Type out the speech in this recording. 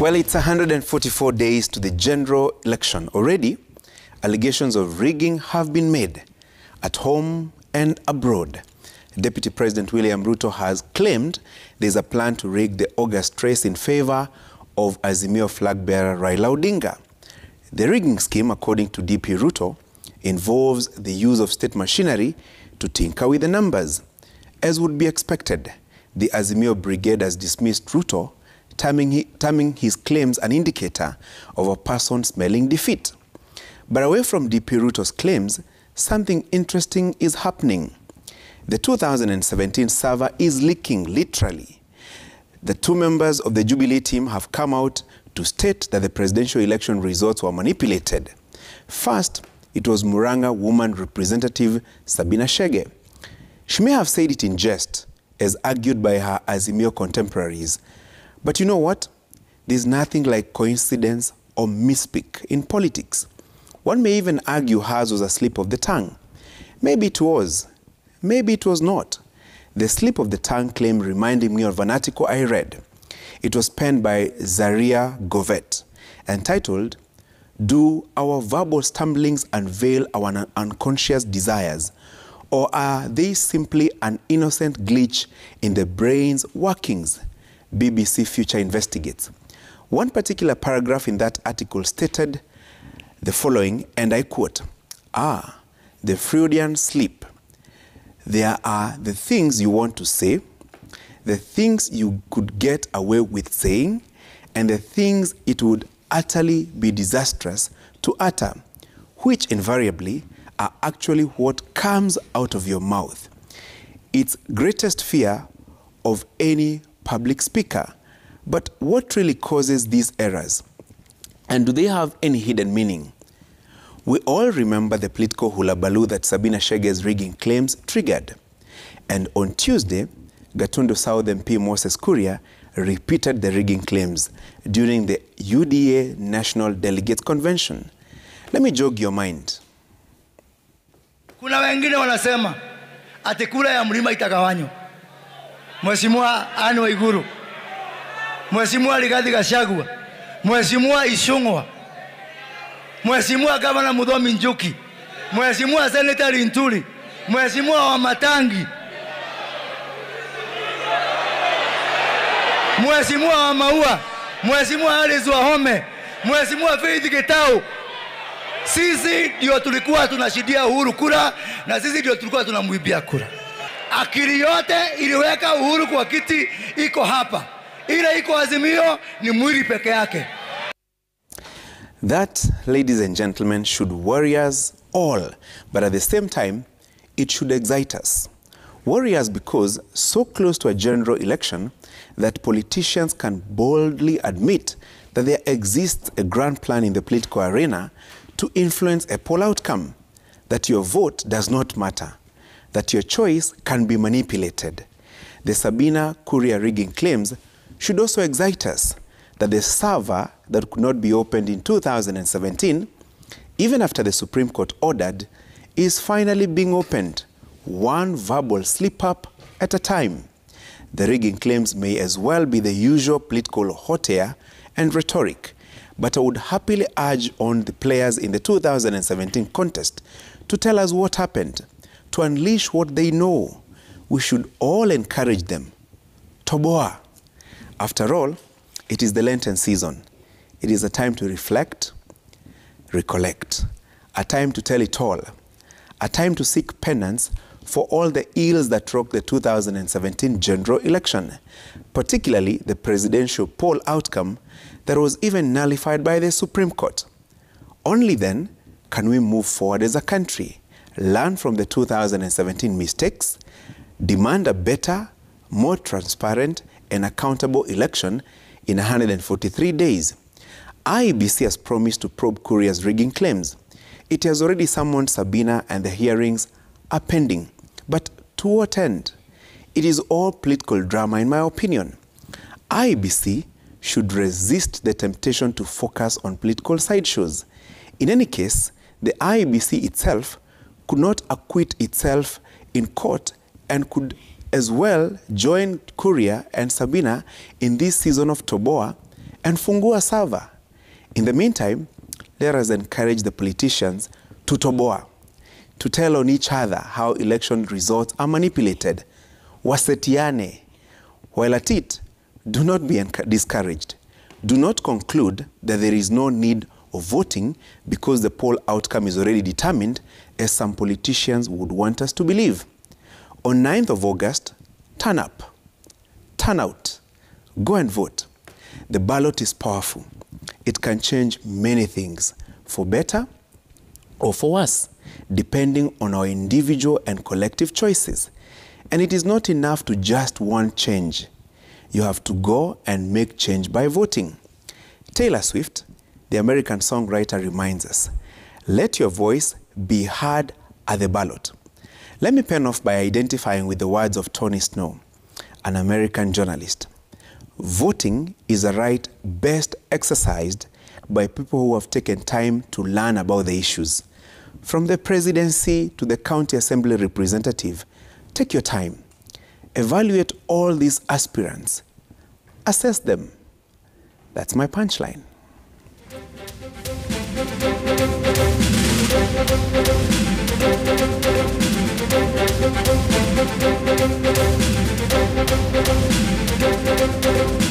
Well, it's 144 days to the general election. Already, allegations of rigging have been made at home and abroad. Deputy President William Ruto has claimed there's a plan to rig the August race in favor of Azimio flag bearer Raila Odinga. The rigging scheme, according to DP Ruto, involves the use of state machinery to tinker with the numbers. As would be expected, the Azimio brigade has dismissed Ruto, terming his claims an indicator of a person smelling defeat. But away from DP Ruto's claims, something interesting is happening. The 2017 server is leaking, literally. The two members of the Jubilee team have come out to state that the presidential election results were manipulated. First, it was Muranga woman representative Sabina Chege. She may have said it in jest, as argued by her Azimio contemporaries. But you know what? There's nothing like coincidence or misspeak in politics. One may even argue hers was a slip of the tongue. Maybe it was. Maybe it was not. The slip of the tongue claim reminded me of an article I read. It was penned by Zaria Govet, entitled, "Do our verbal stumblings unveil our unconscious desires, or are they simply an innocent glitch in the brain's workings?" BBC Future investigates. One particular paragraph in that article stated the following, and I quote, "The Freudian slip. There are the things you want to say, the things you could get away with saying, and the things it would utterly be disastrous to utter, which invariably are actually what comes out of your mouth. It's greatest fear of any public speaker. But what really causes these errors? And do they have any hidden meaning?" We all remember the political hullabaloo that Sabina Chege's rigging claims triggered. And on Tuesday, Gatundu South MP Moses Kuria repeated the rigging claims during the UDA National Delegates Convention. Let me jog your mind. Kuna wengine wanasema ati kura ya mlima itagawanywa. Mheshimiwa Anne Waiguru, Mheshimiwa Rigathi Gachagua, Mheshimiwa Ishung'wa, Mheshimiwa Gavana Muthomi Njuki, Mheshimiwa Senator Ntuli, Mheshimiwa Wamatangi, Mheshimiwa Wamaua, Mheshimiwa Alice Wahome, Mheshimiwa Faith Gitau. Sisi ndio tulikuwa tunashidia Uhuru kura na sisi ndio tulikuwa tunamwibia kura. Akili yote iliweka Uhuru kwa kiti iko hapa. Ile iko Azimio ni mwili peke yake. That, ladies and gentlemen, should worry us all, but at the same time, it should excite us. Worry us because so close to a general election that politicians can boldly admit that there exists a grand plan in the political arena to influence a poll outcome, that your vote does not matter, that your choice can be manipulated. The Sabina Kuria rigging claims should also excite us, that the server that could not be opened in 2017, even after the Supreme Court ordered, is finally being opened, one verbal slip-up at a time. The rigging claims may as well be the usual political hot air and rhetoric, but I would happily urge on the players in the 2017 contest to tell us what happened, to unleash what they know. We should all encourage them. Toboa. After all, it is the Lenten season. It is a time to reflect, recollect, a time to tell it all, a time to seek penance for all the ills that rocked the 2017 general election, particularly the presidential poll outcome that was even nullified by the Supreme Court. Only then can we move forward as a country, learn from the 2017 mistakes, demand a better, more transparent and accountable election in 143 days. IEBC has promised to probe Kuria's rigging claims. It has already summoned Sabina and the hearings are pending. But to what end? It is all political drama in my opinion. IEBC should resist the temptation to focus on political sideshows. In any case, the IEBC itself could not acquit itself in court and could as well join Kuria and Sabina in this season of Toboa and fungua sever. In the meantime, let us encourage the politicians to toboa, to tell on each other how election results are manipulated. Wasetiane. While at it, do not be discouraged. Do not conclude that there is no need of voting because the poll outcome is already determined, as some politicians would want us to believe. On 9th of August, turn up, turn out, go and vote. The ballot is powerful. It can change many things, for better or for worse, depending on our individual and collective choices. And it is not enough to just want change. You have to go and make change by voting. Taylor Swift, the American songwriter, reminds us, let your voice be heard at the ballot. Let me pen off by identifying with the words of Tony Snow, an American journalist. Voting is a right best exercised by people who have taken time to learn about the issues. From the presidency to the county assembly representative, take your time. Evaluate all these aspirants. Assess them. That's my punchline.